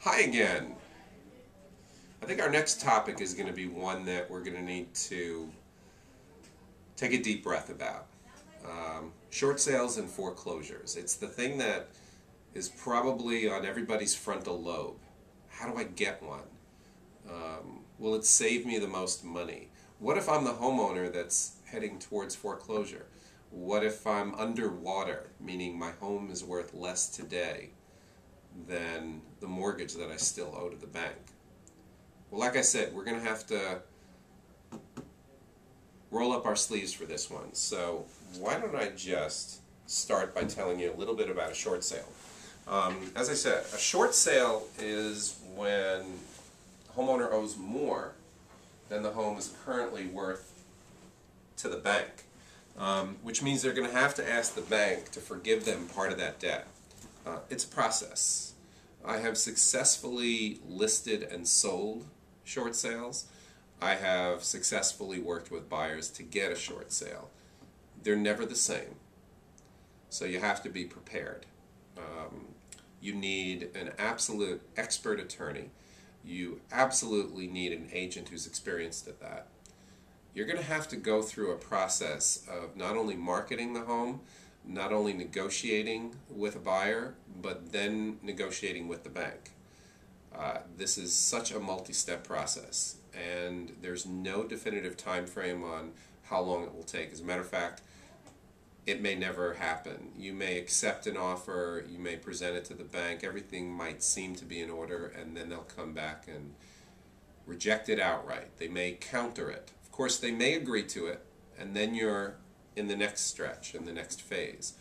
Hi again. I think our next topic is going to be one that we're going to need to take a deep breath about. Short sales and foreclosures. It's the thing that is probably on everybody's frontal lobe. How do I get one? Will it save me the most money? What if I'm the homeowner that's heading towards foreclosure? What if I'm underwater, meaning my home is worth less today than the mortgage that I still owe to the bank? Well, like I said, we're going to have to roll up our sleeves for this one. So why don't I just start by telling you a little bit about a short sale. As I said, a short sale is when the homeowner owes more than the home is currently worth to the bank, which means they're going to have to ask the bank to forgive them part of that debt. It's a process. I have successfully listed and sold short sales. I have successfully worked with buyers to get a short sale. They're never the same, so you have to be prepared. You need an absolute expert attorney. You absolutely need an agent who's experienced at that. You're going to have to go through a process of not only marketing the home, not only negotiating with a buyer, but then negotiating with the bank. This is such a multi-step process, and there's no definitive time frame on how long it will take. As a matter of fact, it may never happen. You may accept an offer, you may present it to the bank, everything might seem to be in order, and then they'll come back and reject it outright. They may counter it. Of course, they may agree to it, and then you're in the next stretch, in the next phase.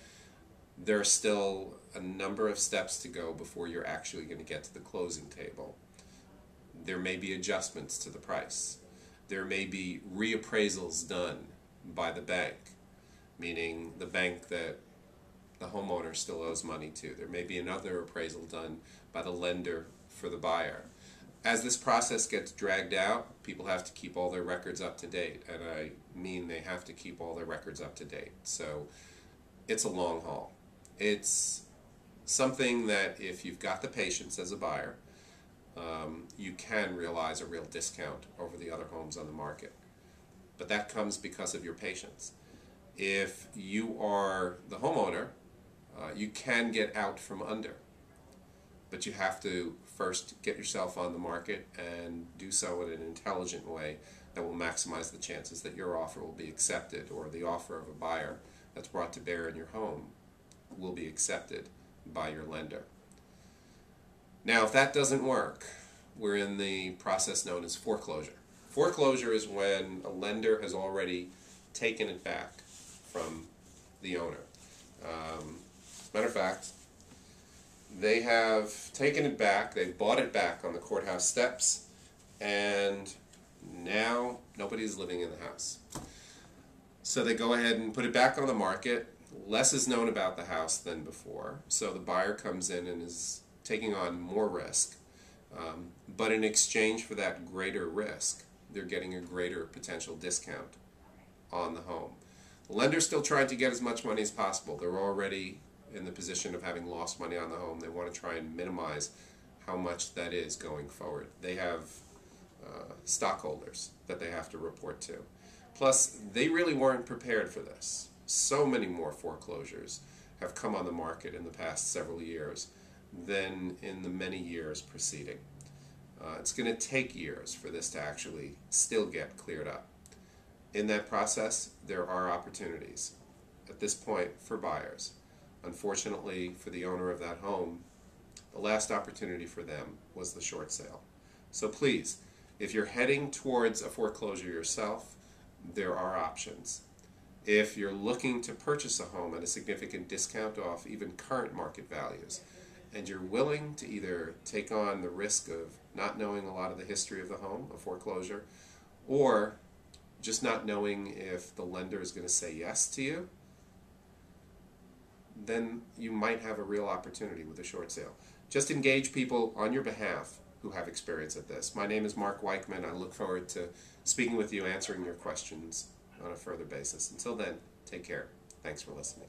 There are still a number of steps to go before you're actually going to get to the closing table. There may be adjustments to the price. There may be reappraisals done by the bank, meaning the bank that the homeowner still owes money to. There may be another appraisal done by the lender for the buyer. As this process gets dragged out, people have to keep all their records up to date, and I mean they have to keep all their records up to date. So it's a long haul. It's something that if you've got the patience as a buyer, you can realize a real discount over the other homes on the market. But that comes because of your patience. If you are the homeowner, you can get out from under. But you have to first get yourself on the market and do so in an intelligent way that will maximize the chances that your offer will be accepted, or the offer of a buyer that's brought to bear in your home will be accepted by your lender. Now, if that doesn't work, we're in the process known as foreclosure. Foreclosure is when a lender has already taken it back from the owner. Matter of fact, they have taken it back, they've bought it back on the courthouse steps, and now nobody's living in the house. So they go ahead and put it back on the market. Less is known about the house than before, so the buyer comes in and is taking on more risk. But in exchange for that greater risk, they're getting a greater potential discount on the home. The lender's still trying to get as much money as possible. They're already in the position of having lost money on the home. They want to try and minimize how much that is going forward. They have stockholders that they have to report to. Plus, they really weren't prepared for this. So many more foreclosures have come on the market in the past several years than in the many years preceding. It's going to take years for this to actually still get cleared up. In that process, there are opportunities at this point for buyers. Unfortunately, for the owner of that home, the last opportunity for them was the short sale. So please, if you're heading towards a foreclosure yourself, there are options. If you're looking to purchase a home at a significant discount off even current market values, and you're willing to either take on the risk of not knowing a lot of the history of the home, a foreclosure, or just not knowing if the lender is going to say yes to you, then you might have a real opportunity with a short sale. Just engage people on your behalf who have experience at this. My name is Mark Weichman. I look forward to speaking with you, answering your questions on a further basis. Until then, take care. Thanks for listening.